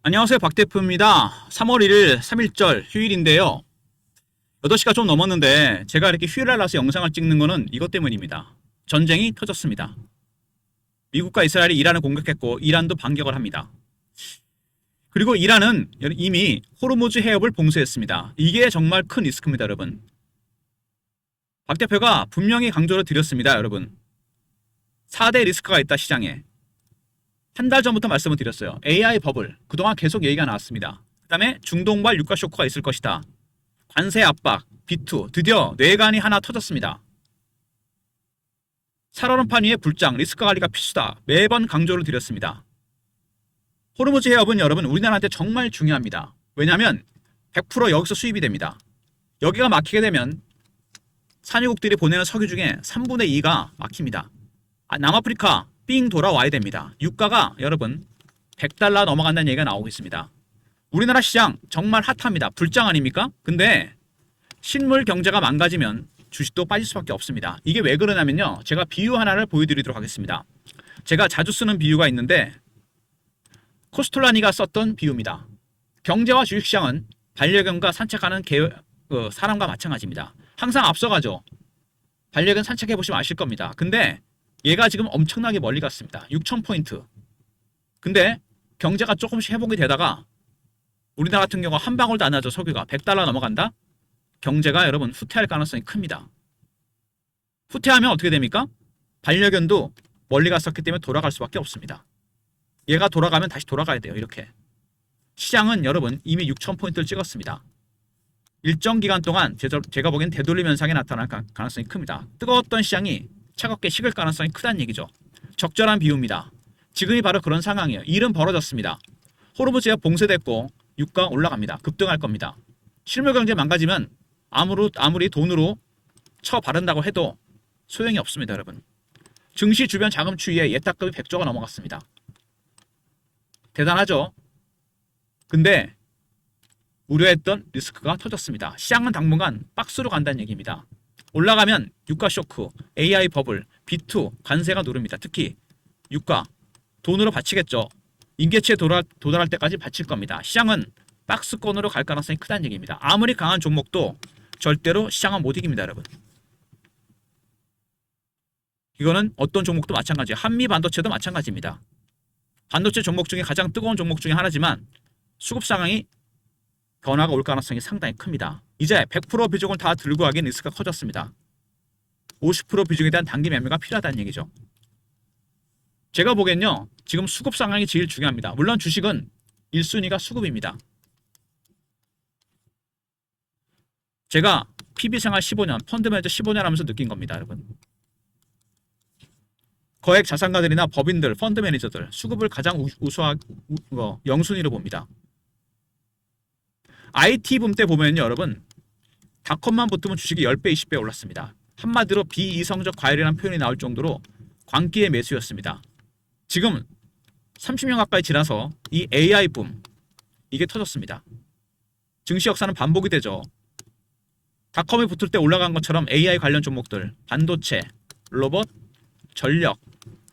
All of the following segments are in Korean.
안녕하세요. 박대표입니다. 3월 1일 3.1절 휴일인데요. 8시가 좀 넘었는데 제가 이렇게 휴일날 나서 영상을 찍는 거는 이것 때문입니다. 전쟁이 터졌습니다. 미국과 이스라엘이 이란을 공격했고 이란도 반격을 합니다. 그리고 이란은 이미 호르무즈 해협을 봉쇄했습니다. 이게 정말 큰 리스크입니다, 여러분. 박 대표가 분명히 강조를 드렸습니다, 여러분. 4대 리스크가 있다, 시장에. 한 달 전부터 말씀을 드렸어요. AI 버블. 그동안 계속 얘기가 나왔습니다. 그 다음에 중동발 유가 쇼크가 있을 것이다. 관세 압박, B2. 드디어 뇌관이 하나 터졌습니다. 살얼음판 위에 불장, 리스크 관리가 필수다. 매번 강조를 드렸습니다. 호르무즈 해협은 여러분 우리나라한테 정말 중요합니다. 왜냐하면 100% 여기서 수입이 됩니다. 여기가 막히게 되면 산유국들이 보내는 석유 중에 3분의 2가 막힙니다. 남아프리카 삥 돌아와야 됩니다. 유가가 여러분 100달러 넘어간다는 얘기가 나오고 있습니다. 우리나라 시장 정말 핫합니다. 불장 아닙니까? 근데 실물 경제가 망가지면 주식도 빠질 수밖에 없습니다. 이게 왜 그러냐면요. 제가 비유 하나를 보여드리도록 하겠습니다. 제가 자주 쓰는 비유가 있는데 코스톨라니가 썼던 비유입니다. 경제와 주식시장은 반려견과 산책하는 사람과 마찬가지입니다. 항상 앞서가죠. 반려견 산책해보시면 아실 겁니다. 근데 얘가 지금 엄청나게 멀리 갔습니다. 6,000포인트. 근데 경제가 조금씩 회복이 되다가 우리나라 같은 경우 한 방울도 안 나죠. 석유가 100달러 넘어간다? 경제가 여러분 후퇴할 가능성이 큽니다. 후퇴하면 어떻게 됩니까? 반려견도 멀리 갔었기 때문에 돌아갈 수밖에 없습니다. 얘가 돌아가면 다시 돌아가야 돼요. 이렇게. 시장은 여러분 이미 6,000포인트를 찍었습니다. 일정 기간 동안 제가 보기엔 되돌림 현상이 나타날 가능성이 큽니다. 뜨거웠던 시장이 차갑게 식을 가능성이 크다는 얘기죠. 적절한 비유입니다. 지금이 바로 그런 상황이에요. 일은 벌어졌습니다. 호르무즈가 봉쇄됐고 유가 올라갑니다. 급등할 겁니다. 실물 경제 망가지면 아무리 돈으로 쳐 바른다고 해도 소용이 없습니다, 여러분. 증시 주변 자금 추이에 예탁금이 100조가 넘어갔습니다. 대단하죠? 근데 우려했던 리스크가 터졌습니다. 시장은 당분간 박스로 간다는 얘기입니다. 올라가면 유가 쇼크, AI 버블, B2, 관세가 누릅니다. 특히 유가, 돈으로 받치겠죠. 임계치에 도달할 때까지 받칠 겁니다. 시장은 박스권으로 갈 가능성이 크다는 얘기입니다. 아무리 강한 종목도 절대로 시장은 못 이깁니다, 여러분. 이거는 어떤 종목도 마찬가지예요. 한미 반도체도 마찬가지입니다. 반도체 종목 중에 가장 뜨거운 종목 중에 하나지만 수급 상황이 변화가 올 가능성이 상당히 큽니다. 이제 100% 비중을 다 들고 가기엔 리스크가 커졌습니다. 50% 비중에 대한 단기 매매가 필요하다는 얘기죠. 제가 보기엔요. 지금 수급 상황이 제일 중요합니다. 물론 주식은 1순위가 수급입니다. 제가 PB생활 15년, 펀드매니저 15년 하면서 느낀 겁니다. 여러분. 거액 자산가들이나 법인들, 펀드 매니저들 수급을 가장 영순위로 봅니다. IT 붐 때 보면요, 여러분. 닷컴만 붙으면 주식이 10배, 20배 올랐습니다. 한마디로 비이성적 과열이라는 표현이 나올 정도로 광기의 매수였습니다. 지금 30년 가까이 지나서 이 AI 붐, 이게 터졌습니다. 증시 역사는 반복이 되죠. 닷컴이 붙을 때 올라간 것처럼 AI 관련 종목들, 반도체, 로봇, 전력,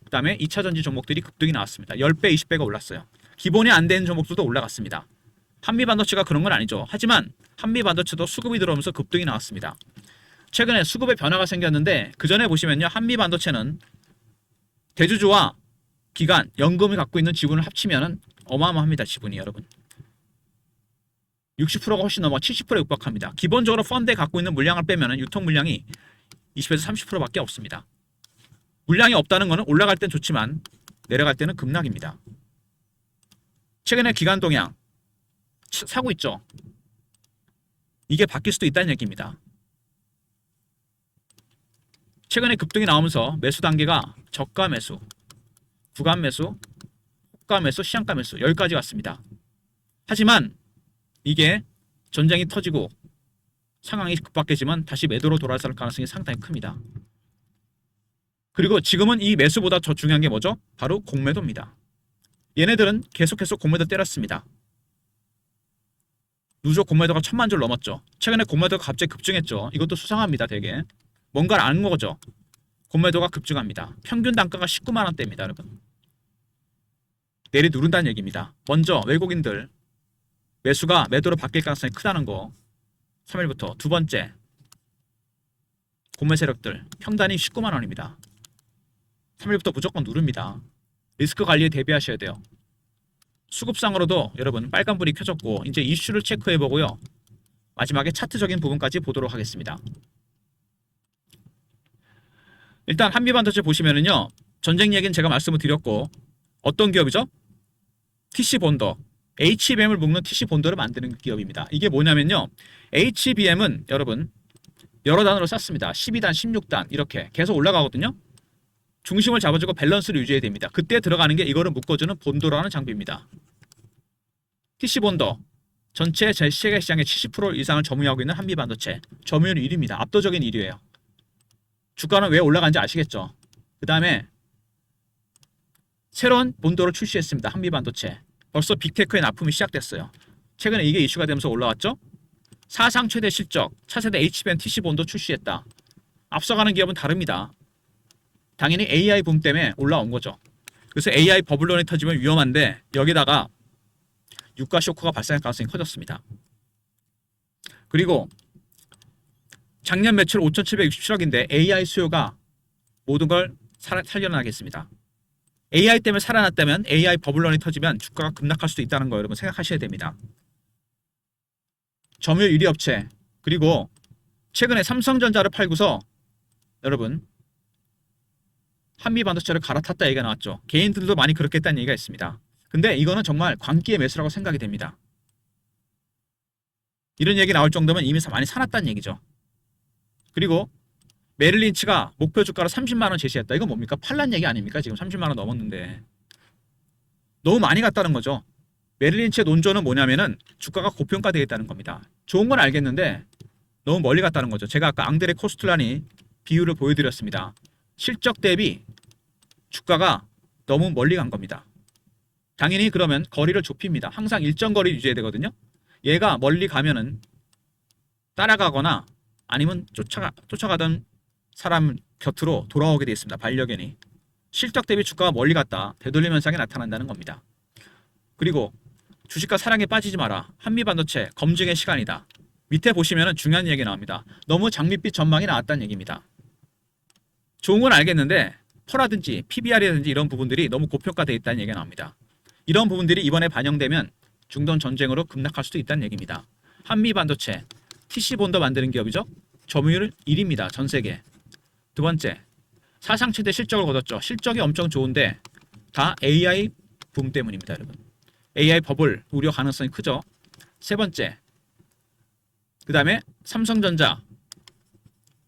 그 다음에 2차 전지 종목들이 급등이 나왔습니다. 10배, 20배가 올랐어요. 기본이 안 되는 종목들도 올라갔습니다. 한미 반도체가 그런 건 아니죠. 하지만 한미 반도체도 수급이 들어오면서 급등이 나왔습니다. 최근에 수급의 변화가 생겼는데 그 전에 보시면요. 한미 반도체는 대주주와 기관, 연금이 갖고 있는 지분을 합치면은 어마어마합니다. 지분이 여러분. 60%가 훨씬 넘어 70%에 육박합니다. 기본적으로 펀드에 갖고 있는 물량을 빼면은 유통 물량이 20에서 30%밖에 없습니다. 물량이 없다는 것은 올라갈 땐 좋지만 내려갈 때는 급락입니다. 최근에 기관 동향 사고 있죠. 이게 바뀔 수도 있다는 얘기입니다. 최근에 급등이 나오면서 매수 단계가 저가 매수, 구간 매수, 호가 매수, 시장가 매수 여기까지 왔습니다. 하지만 이게 전쟁이 터지고 상황이 급박해지면 다시 매도로 돌아설 가능성이 상당히 큽니다. 그리고 지금은 이 매수보다 더 중요한 게 뭐죠? 바로 공매도입니다. 얘네들은 계속해서 공매도 때렸습니다. 누적 공매도가 1000만 줄 넘었죠. 최근에 공매도가 갑자기 급증했죠. 이것도 수상합니다. 되게. 뭔가를 아는 거죠. 공매도가 급증합니다. 평균 단가가 19만 원대입니다. 여러분. 내리누른다는 얘기입니다. 먼저 외국인들 매수가 매도로 바뀔 가능성이 크다는 거 3일부터. 두 번째, 공매 세력들 평단이 19만 원입니다. 3일부터 무조건 누릅니다. 리스크 관리에 대비하셔야 돼요. 수급상으로도 여러분 빨간불이 켜졌고 이제 이슈를 체크해 보고요. 마지막에 차트적인 부분까지 보도록 하겠습니다. 일단 한미반도체 보시면은요. 전쟁 얘기는 제가 말씀을 드렸고 어떤 기업이죠? TC본더. HBM을 묶는 TC본더를 만드는 기업입니다. 이게 뭐냐면요. HBM은 여러분 여러 단으로 쌌습니다. 12단, 16단 이렇게 계속 올라가거든요. 중심을 잡아주고 밸런스를 유지해야 됩니다. 그때 들어가는 게 이거를 묶어주는 본도라는 장비입니다. TC본더. 전체 세계 시장의 70% 이상을 점유하고 있는 한미반도체. 점유율 1위입니다. 압도적인 1위예요. 주가는 왜 올라간지 아시겠죠? 그 다음에 새로운 본도를 출시했습니다. 한미반도체. 벌써 빅테크의 납품이 시작됐어요. 최근에 이게 이슈가 되면서 올라왔죠? 사상 최대 실적, 차세대 HBM TC본도 출시했다. 앞서가는 기업은 다릅니다. 당연히 AI 붐 때문에 올라온 거죠. 그래서 AI 버블론이 터지면 위험한데 여기다가 유가 쇼크가 발생할 가능성이 커졌습니다. 그리고 작년 매출 5,767억인데 AI 수요가 모든 걸 살려나가겠습니다. AI 때문에 살아났다면 AI 버블런이 터지면 주가가 급락할 수도 있다는 거 여러분 생각하셔야 됩니다. 점유율 1위 업체 그리고 최근에 삼성전자를 팔고서 여러분 한미반도체를 갈아탔다 얘기가 나왔죠. 개인들도 많이 그렇게 했다는 얘기가 있습니다. 근데 이거는 정말 광기의 매수라고 생각이 됩니다. 이런 얘기 나올 정도면 이미 많이 사놨다는 얘기죠. 그리고 메릴린치가 목표 주가로 30만원 제시했다. 이건 뭡니까? 팔란 얘기 아닙니까? 지금 30만원 넘었는데 너무 많이 갔다는 거죠. 메릴린치의 논조는 뭐냐면은 주가가 고평가되겠다는 겁니다. 좋은 건 알겠는데 너무 멀리 갔다는 거죠. 제가 아까 앙드레 코스툴란이 비율을 보여드렸습니다. 실적 대비 주가가 너무 멀리 간 겁니다. 당연히 그러면 거리를 좁힙니다. 항상 일정 거리 유지해야 되거든요. 얘가 멀리 가면은 따라가거나 아니면 쫓아가던 사람 곁으로 돌아오게 되어 있습니다. 반려견이. 실적 대비 주가가 멀리 갔다. 되돌림 현상이 나타난다는 겁니다. 그리고 주식과 사랑에 빠지지 마라. 한미반도체 검증의 시간이다. 밑에 보시면 중요한 얘기 나옵니다. 너무 장밋빛 전망이 나왔다는 얘기입니다. 좋은 건 알겠는데 퍼라든지 PBR이라든지 이런 부분들이 너무 고평가되어 있다는 얘기가 나옵니다. 이런 부분들이 이번에 반영되면 중동 전쟁으로 급락할 수도 있다는 얘기입니다. 한미반도체 TC본더 만드는 기업이죠. 점유율 1위입니다. 전 세계. 두 번째, 사상 최대 실적을 거뒀죠. 실적이 엄청 좋은데 다 AI 붐 때문입니다. 여러분. AI 버블 우려 가능성이 크죠. 세 번째, 그 다음에 삼성전자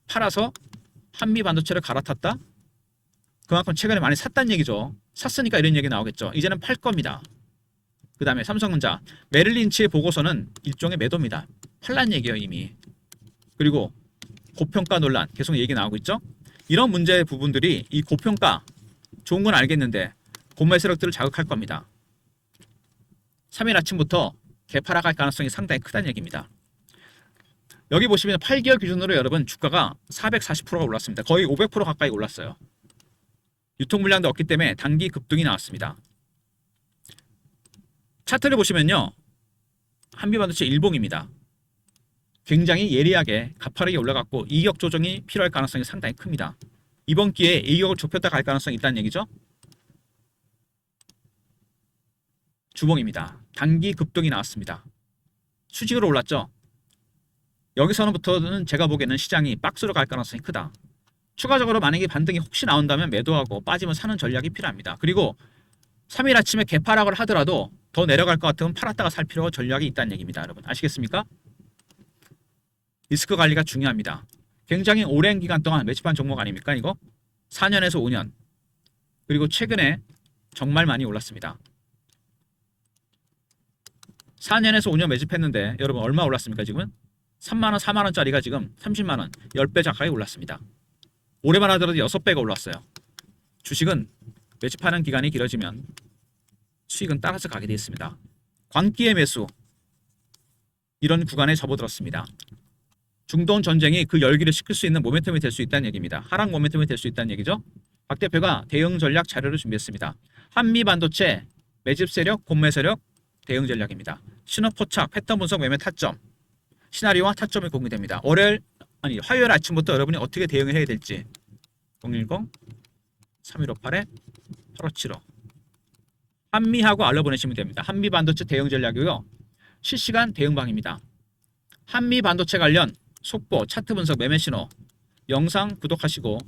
팔아서 한미반도체를 갈아탔다. 그만큼 최근에 많이 샀다는 얘기죠. 샀으니까 이런 얘기 나오겠죠. 이제는 팔 겁니다. 그 다음에 삼성전자 메릴린치의 보고서는 일종의 매도입니다. 팔란 얘기예요 이미. 그리고 고평가 논란 계속 얘기 나오고 있죠. 이런 문제의 부분들이 이 고평가 좋은 건 알겠는데 공매 세력들을 자극할 겁니다. 3일 아침부터 개파락할 가능성이 상당히 크다는 얘기입니다. 여기 보시면 8개월 기준으로 여러분 주가가 440%가 올랐습니다. 거의 500% 가까이 올랐어요. 유통 물량도 없기 때문에 단기 급등이 나왔습니다. 차트를 보시면요. 한미반도체 일봉입니다. 굉장히 예리하게 가파르게 올라갔고 이격 조정이 필요할 가능성이 상당히 큽니다. 이번 기회에 이격을 좁혔다 갈 가능성이 있다는 얘기죠. 주봉입니다. 단기 급등이 나왔습니다. 수직으로 올랐죠. 여기서부터는 제가 보기에는 시장이 박스로 갈 가능성이 크다. 추가적으로 만약에 반등이 혹시 나온다면 매도하고 빠지면 사는 전략이 필요합니다. 그리고 3일 아침에 개파락을 하더라도 더 내려갈 것 같으면 팔았다가 살 필요가 전략이 있다는 얘기입니다. 여러분 아시겠습니까? 리스크 관리가 중요합니다. 굉장히 오랜 기간 동안 매집한 종목 아닙니까 이거? 4년에서 5년. 그리고 최근에 정말 많이 올랐습니다. 4년에서 5년 매집했는데 여러분 얼마 올랐습니까 지금은? 3만원, 4만원짜리가 지금 30만원, 10배 가까이 올랐습니다. 올해만 하더라도 6배가 올랐어요. 주식은 매집하는 기간이 길어지면 수익은 따라서 가게 되어 있습니다. 광기의 매수 이런 구간에 접어들었습니다. 중동 전쟁이 그 열기를 식힐 수 있는 모멘텀이 될 수 있다는 얘기입니다. 하락 모멘텀이 될 수 있다는 얘기죠. 박 대표가 대응 전략 자료를 준비했습니다. 한미 반도체 매집 세력, 공매 세력, 대응 전략입니다. 신호 포착, 패턴 분석, 매매 타점, 시나리오와 타점이 공유됩니다. 화요일 아침부터 여러분이 어떻게 대응을 해야 될지 010-3158-8575 한미하고 알려 보내시면 됩니다. 한미 반도체 대응 전략이고요. 실시간 대응방입니다. 한미 반도체 관련 속보, 차트 분석, 매매 신호 영상 구독하시고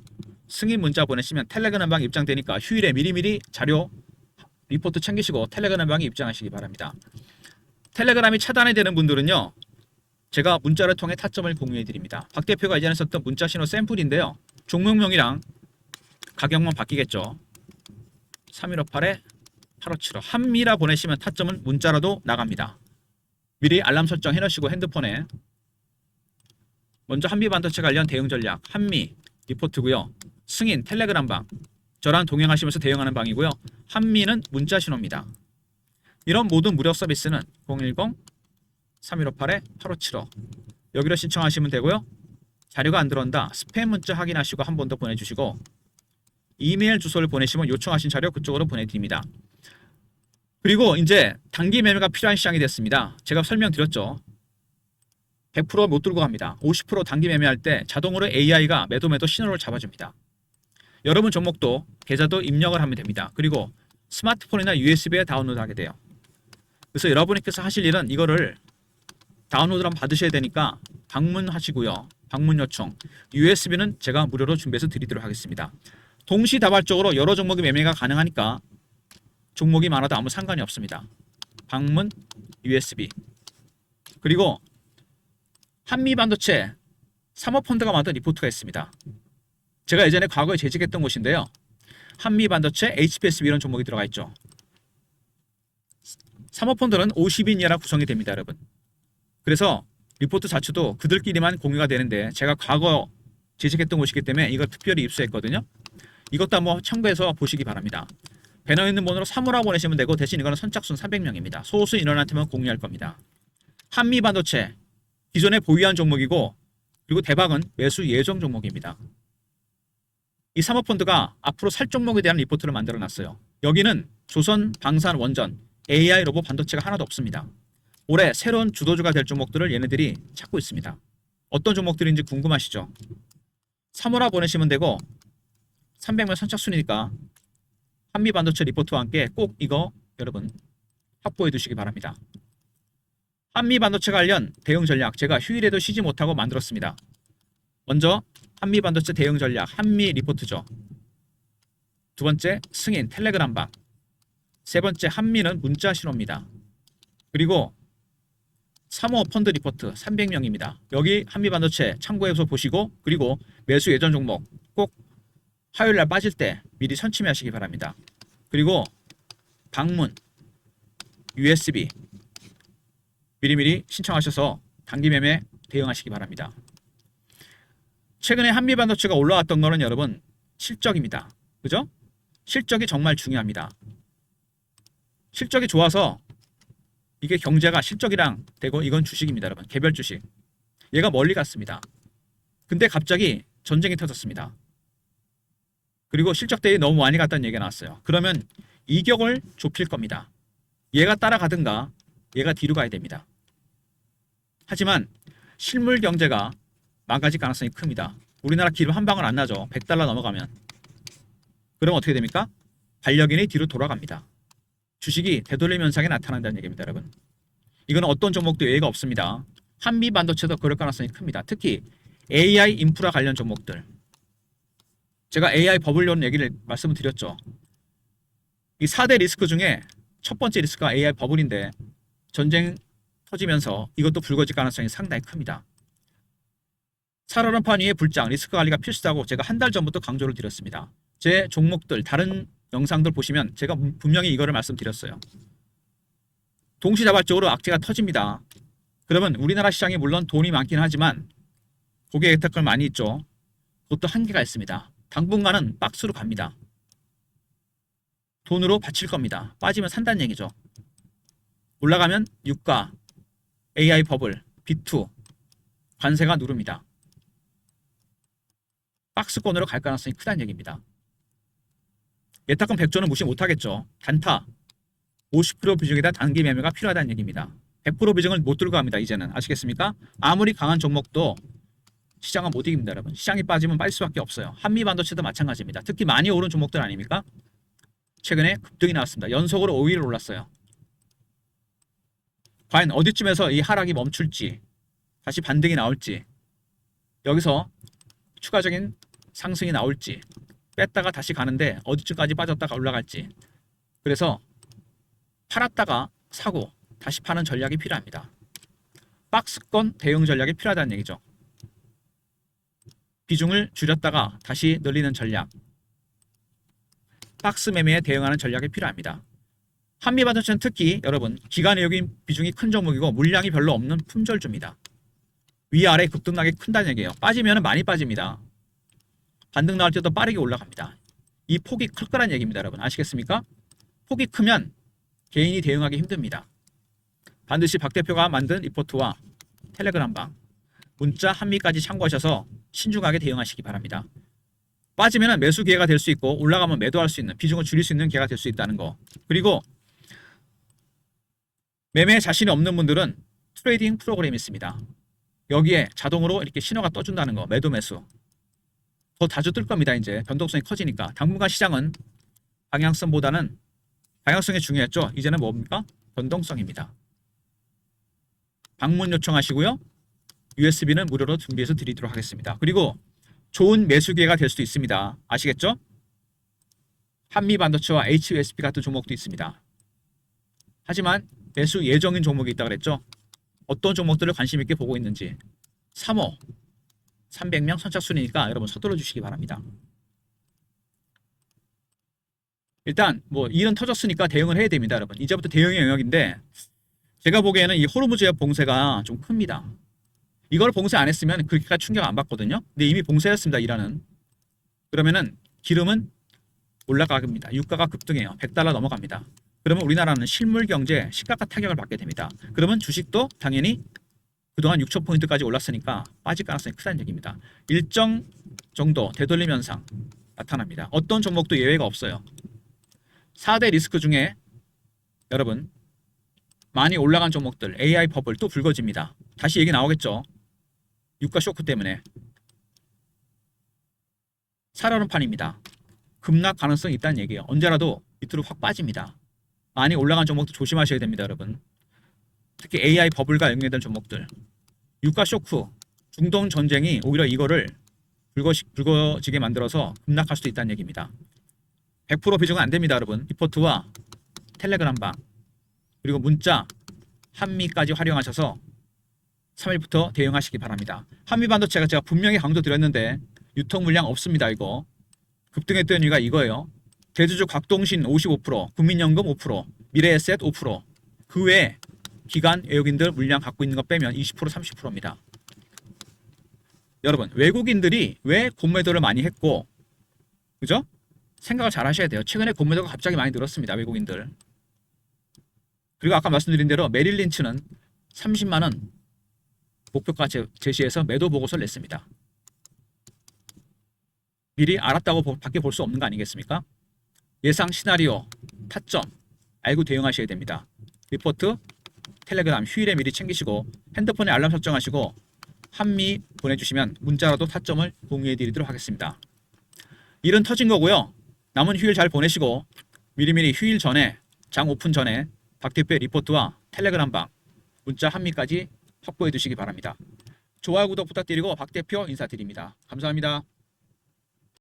승인 문자 보내시면 텔레그램 방 입장되니까 휴일에 미리미리 자료 리포트 챙기시고 텔레그램 방에 입장하시기 바랍니다. 텔레그램이 차단이 되는 분들은요. 제가 문자를 통해 타점을 공유해 드립니다. 박 대표가 이전에 썼던 문자 신호 샘플인데요. 종목명이랑 가격만 바뀌겠죠. 3158-8575 한미라 보내시면 타점은 문자라도 나갑니다. 미리 알람 설정 해놓으시고 핸드폰에 먼저 한미 반도체 관련 대응 전략 한미 리포트고요. 승인 텔레그램방 저랑 동행하시면서 대응하는 방이고요. 한미는 문자 신호입니다. 이런 모든 무료 서비스는 010-3158-8575 여기로 신청하시면 되고요. 자료가 안 들어온다. 스팸 문자 확인하시고 한 번 더 보내주시고 이메일 주소를 보내시면 요청하신 자료 그쪽으로 보내드립니다. 그리고 이제 단기 매매가 필요한 시장이 됐습니다. 제가 설명드렸죠. 100% 못 들고 갑니다. 50% 단기 매매할 때 자동으로 AI가 매도 신호를 잡아줍니다. 여러분 종목도 계좌도 입력을 하면 됩니다. 그리고 스마트폰이나 USB에 다운로드하게 돼요. 그래서 여러분께서 하실 일은 이거를 다운로드를 한번 받으셔야 되니까 방문하시고요. 방문 요청. USB는 제가 무료로 준비해서 드리도록 하겠습니다. 동시다발적으로 여러 종목의 매매가 가능하니까 종목이 많아도 아무 상관이 없습니다. 방문 USB. 그리고 한미반도체 사모펀드가 만든 리포트가 있습니다. 제가 예전에 과거에 재직했던 곳인데요. 한미반도체, HPSB 이런 종목이 들어가 있죠. 사모펀드는 50인 이하라 구성이 됩니다, 여러분. 그래서 리포트 자체도 그들끼리만 공유가 되는데 제가 과거 재직했던 곳이기 때문에 이거 특별히 입수했거든요. 이것도 한번 참고해서 보시기 바랍니다. 배너 있는 번호로 3호라 보내시면 되고 대신 이거는 선착순 300명입니다. 소수 인원한테만 공유할 겁니다. 한미반도체 기존에 보유한 종목이고 그리고 대박은 매수 예정 종목입니다. 이 사모펀드가 앞으로 살 종목에 대한 리포트를 만들어 놨어요. 여기는 조선, 방산, 원전, AI, 로봇, 반도체가 하나도 없습니다. 올해 새로운 주도주가 될 종목들을 얘네들이 찾고 있습니다. 어떤 종목들인지 궁금하시죠? 3호라 보내시면 되고 300명 선착순이니까 한미반도체 리포트와 함께 꼭 이거 여러분 확보해 두시기 바랍니다. 한미반도체 관련 대응 전략 제가 휴일에도 쉬지 못하고 만들었습니다. 먼저 한미반도체 대응 전략 한미 리포트죠. 두 번째 승인 텔레그램방. 세 번째 한미는 문자 신호입니다. 그리고 3호 펀드 리포트 300명입니다. 여기 한미반도체 참고해서 보시고 그리고 매수 예전 종목 꼭 화요일날 빠질 때 미리 선침하시기 바랍니다. 그리고 방문 USB 미리미리 신청하셔서 단기 매매 대응하시기 바랍니다. 최근에 한미반도체가 올라왔던 거는 여러분 실적입니다. 그죠? 실적이 정말 중요합니다. 실적이 좋아서 이게 경제가 실적이랑 되고 이건 주식입니다. 여러분 개별 주식. 얘가 멀리 갔습니다. 근데 갑자기 전쟁이 터졌습니다. 그리고 실적 대비 너무 많이 갔다는 얘기가 나왔어요. 그러면 이격을 좁힐 겁니다. 얘가 따라가든가 얘가 뒤로 가야 됩니다. 하지만 실물 경제가 망가질 가능성이 큽니다. 우리나라 기름 한 방울 안 나죠. 100달러 넘어가면. 그럼 어떻게 됩니까? 반려견이 뒤로 돌아갑니다. 주식이 되돌림 현상이 나타난다는 얘기입니다. 여러분. 이거는 어떤 종목도 예외가 없습니다. 한미 반도체도 그럴 가능성이 큽니다. 특히 AI 인프라 관련 종목들. 제가 AI 버블론 얘기를 말씀을 드렸죠. 이 4대 리스크 중에 첫 번째 리스크가 AI 버블인데 전쟁 터지면서 이것도 불거질 가능성이 상당히 큽니다. 살얼음판 위에 불장 리스크 관리가 필수다고 제가 한 달 전부터 강조를 드렸습니다. 제 종목들 다른 영상들 보시면 제가 분명히 이거를 말씀드렸어요. 동시다발적으로 악재가 터집니다. 그러면 우리나라 시장이 물론 돈이 많긴 하지만 고객 혜택கள் 많이 있죠. 그것도 한계가 있습니다. 당분간은 박스로 갑니다. 돈으로 바칠 겁니다. 빠지면 산다는 얘기죠. 올라가면 유가, AI 버블, B2, 관세가 누릅니다. 박스권으로 갈 가능성이 크다는 얘기입니다. 예탁금 100조는 무시 못하겠죠. 단타, 50% 비중에다 단기 매매가 필요하다는 얘기입니다. 100% 비중을 못 들고 갑니다. 이제는 아시겠습니까? 아무리 강한 종목도 시장은 못 이깁니다, 여러분. 시장이 빠지면 빠질 수밖에 없어요. 한미반도체도 마찬가지입니다. 특히 많이 오른 종목들 아닙니까? 최근에 급등이 나왔습니다. 연속으로 5일 올랐어요. 과연 어디쯤에서 이 하락이 멈출지, 다시 반등이 나올지, 여기서 추가적인 상승이 나올지, 뺐다가 다시 가는데 어디쯤까지 빠졌다가 올라갈지. 그래서 팔았다가 사고 다시 파는 전략이 필요합니다. 박스권 대응 전략이 필요하다는 얘기죠. 비중을 줄였다가 다시 늘리는 전략, 박스 매매에 대응하는 전략이 필요합니다. 한미반도체는 특히 여러분 기관 외국인 비중이 큰 종목이고 물량이 별로 없는 품절주입니다. 위아래 급등나게 큰다는 얘기예요. 빠지면 많이 빠집니다. 반등 나올 때도 빠르게 올라갑니다. 이 폭이 클 거란 얘기입니다, 여러분. 아시겠습니까? 폭이 크면 개인이 대응하기 힘듭니다. 반드시 박 대표가 만든 리포트와 텔레그램방, 문자 한미까지 참고하셔서 신중하게 대응하시기 바랍니다. 빠지면 매수 기회가 될 수 있고 올라가면 매도할 수 있는, 비중을 줄일 수 있는 기회가 될 수 있다는 거. 그리고 매매에 자신이 없는 분들은 트레이딩 프로그램이 있습니다. 여기에 자동으로 이렇게 신호가 떠준다는 거. 매도 매수 더 자주 뜰 겁니다. 이제 변동성이 커지니까. 당분간 시장은 방향성보다는, 방향성이 중요했죠. 이제는 뭡니까? 변동성입니다. 방문 요청하시고요. USB는 무료로 준비해서 드리도록 하겠습니다. 그리고 좋은 매수 기회가 될 수도 있습니다. 아시겠죠? 한미반도체와 HUSB 같은 종목도 있습니다. 하지만 매수 예정인 종목이 있다고 그랬죠? 어떤 종목들을 관심 있게 보고 있는지. 3호 300명 선착순이니까 여러분 서둘러 주시기 바랍니다. 일단 뭐 일은 터졌으니까 대응을 해야 됩니다, 여러분. 이제부터 대응의 영역인데 제가 보기에는 이 호르무즈의 봉쇄가 좀 큽니다. 이걸 봉쇄 안 했으면 그렇게까지 충격 안 받거든요. 근데 이미 봉쇄했습니다, 이란은. 그러면은 기름은 올라갑니다. 유가가 급등해요. $100 넘어갑니다. 그러면 우리나라는 실물 경제 심각한 타격을 받게 됩니다. 그러면 주식도 당연히 그동안 6,000포인트까지 올랐으니까 빠질 가능성이 크다는 얘기입니다. 일정 정도 되돌림 현상 나타납니다. 어떤 종목도 예외가 없어요. 4대 리스크 중에 여러분 많이 올라간 종목들, AI 버블 또 불거집니다. 다시 얘기 나오겠죠. 유가 쇼크 때문에. 살얼음판입니다. 급락 가능성이 있다는 얘기예요. 언제라도 밑으로 확 빠집니다. 많이 올라간 종목도 조심하셔야 됩니다, 여러분. 특히 AI 버블과 연계된 종목들. 유가 쇼크, 중동 전쟁이 오히려 이거를 불거지게 만들어서 급락할 수도 있다는 얘기입니다. 100% 비중은 안 됩니다, 여러분. 리포트와 텔레그램방 그리고 문자 한미까지 활용하셔서 3일부터 대응하시기 바랍니다. 한미반도체가 제가 분명히 강조 드렸는데 유통 물량 없습니다. 이거 급등했던 이유가 이거예요. 대주주 곽동신 55%, 국민연금 5%, 미래에셋 5%, 그 외에 기관 외국인들 물량 갖고 있는 거 빼면 20% 30%입니다. 여러분 외국인들이 왜 공매도를 많이 했고, 그죠? 생각을 잘 하셔야 돼요. 최근에 공매도가 갑자기 많이 늘었습니다. 외국인들. 그리고 아까 말씀드린 대로 메릴 린치는 30만원 목표가 제시해서 매도 보고서를 냈습니다. 미리 알았다고 밖에 볼 수 없는 거 아니겠습니까? 예상 시나리오, 타점 알고 대응하셔야 됩니다. 리포트, 텔레그램 휴일에 미리 챙기시고 핸드폰에 알람 설정하시고 한미 보내주시면 문자라도 타점을 공유해 드리도록 하겠습니다. 일은 터진 거고요. 남은 휴일 잘 보내시고 미리미리 휴일 전에, 장 오픈 전에 박 대표의 리포트와 텔레그램방, 문자 한미까지 확보해 두시기 바랍니다. 좋아요, 구독 부탁드리고 박 대표 인사드립니다. 감사합니다.